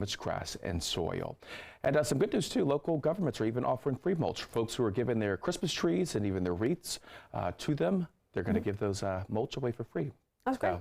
damaged grass and soil. And some good news too, local governments are even offering free mulch. Folks who are giving their Christmas trees and even their wreaths to them, they're going to give those mulch away for free. Okay.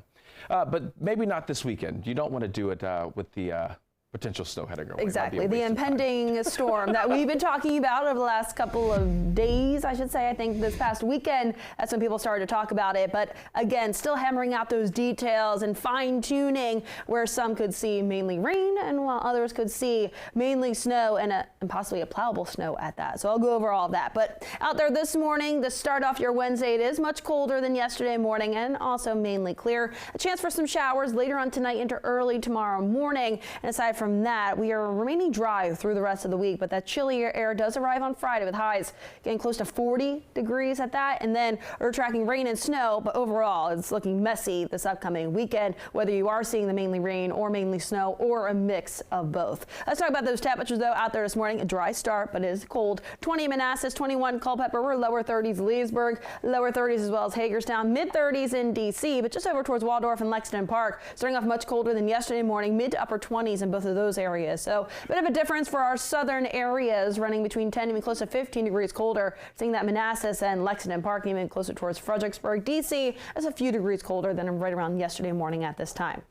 So, but maybe not this weekend. You don't want to do it with the potential snow heading our way. Exactly. The impending storm that we've been talking about over the last couple of days, I should say. I think this past weekend, that's when people started to talk about it. But again, still hammering out those details and fine tuning where some could see mainly rain and while others could see mainly snow and possibly a plowable snow at that. So I'll go over all of that. But out there this morning, to start off your Wednesday, it is much colder than yesterday morning and also mainly clear. A chance for some showers later on tonight into early tomorrow morning. And aside from that, we are remaining dry through the rest of the week, but that chillier air does arrive on Friday with highs getting close to 40 degrees at that. And then we're tracking rain and snow, but overall it's looking messy this upcoming weekend, whether you are seeing the mainly rain or mainly snow or a mix of both. Let's talk about those temperatures though out there this morning. A dry start, but it is cold. 20 in Manassas, 21 Culpeper, we're lower 30s Leesburg, lower 30s as well as Hagerstown, mid 30s in DC, but just over towards Waldorf and Lexington Park, starting off much colder than yesterday morning, mid to upper 20s in both of those areas. So a bit of a difference for our southern areas, running between 10 and close to 15 degrees colder. Seeing that Manassas and Lexington Park even closer towards Fredericksburg. DC is a few degrees colder than right around yesterday morning at this time.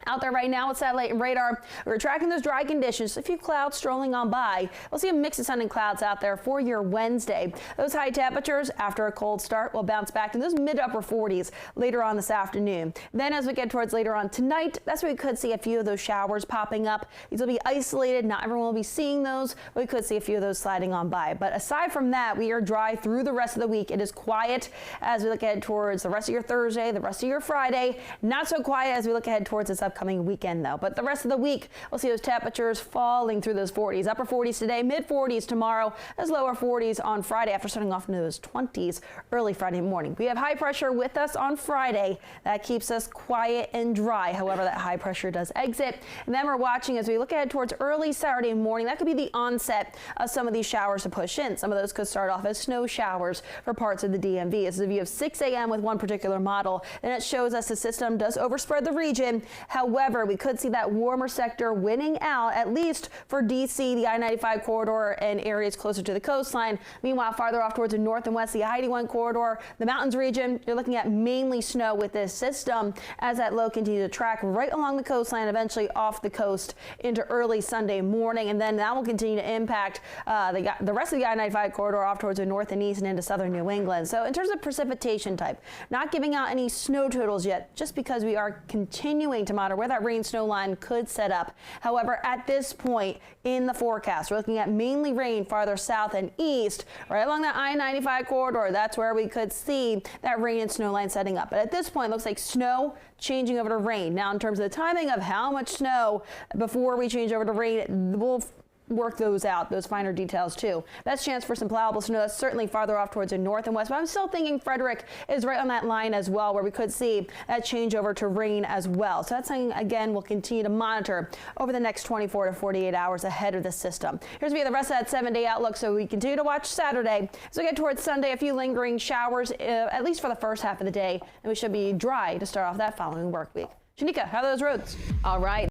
Out there right now with satellite and radar, we're tracking those dry conditions. A few clouds strolling on by. We'll see a mix of sun and clouds out there for your Wednesday. Those high temperatures after a cold start will bounce back to those mid upper 40s later on this afternoon. Then as we get towards later on tonight, that's where we could see a few of those showers popping up. These will be isolated. Not everyone will be seeing those. We could see a few of those sliding on by. But aside from that, we are dry through the rest of the week. It is quiet as we look ahead towards the rest of your Thursday, the rest of your Friday. Not so quiet as we look ahead towards this upcoming weekend though. But the rest of the week, we'll see those temperatures falling through those 40s. Upper 40s today, mid 40s tomorrow, as lower 40s on Friday after starting off into those 20s early Friday morning. We have high pressure with us on Friday. That keeps us quiet and dry. However, that high pressure does exit. And then we're watching as we look ahead towards early Saturday morning. That could be the onset of some of these showers to push in. Some of those could start off as snow showers for parts of the DMV. This is a view of 6 a.m. with one particular model. And it shows us the system does overspread the region. However, we could see that warmer sector winning out, at least for DC, the I-95 corridor and areas closer to the coastline. Meanwhile, farther off towards the north and west, the I-81 corridor, the mountains region, you're looking at mainly snow with this system as that low continues to track right along the coastline, eventually off the coast into early Sunday morning. And then that will continue to impact the rest of the I-95 corridor off towards the north and east and into southern New England. So in terms of precipitation type, not giving out any snow totals yet, just because we are continuing to monitor where that rain snow line could set up. However, at this point in the forecast, we're looking at mainly rain farther south and east, right along that I-95 corridor. That's where we could see that rain and snow line setting up. But at this point, it looks like snow changing over to rain. Now, in terms of the timing of how much snow before we change over to rain, we'll work those out, those finer details too. Best chance for some plowable snow. That's certainly farther off towards the north and west, but I'm still thinking Frederick is right on that line as well, where we could see that change over to rain as well. So that's something, again, we'll continue to monitor over the next 24 to 48 hours ahead of the system. Here's the rest of that 7-day outlook, so we continue to watch Saturday. As we get towards Sunday, a few lingering showers, at least for the first half of the day, and we should be dry to start off that following work week. Shanika, how are those roads? All right.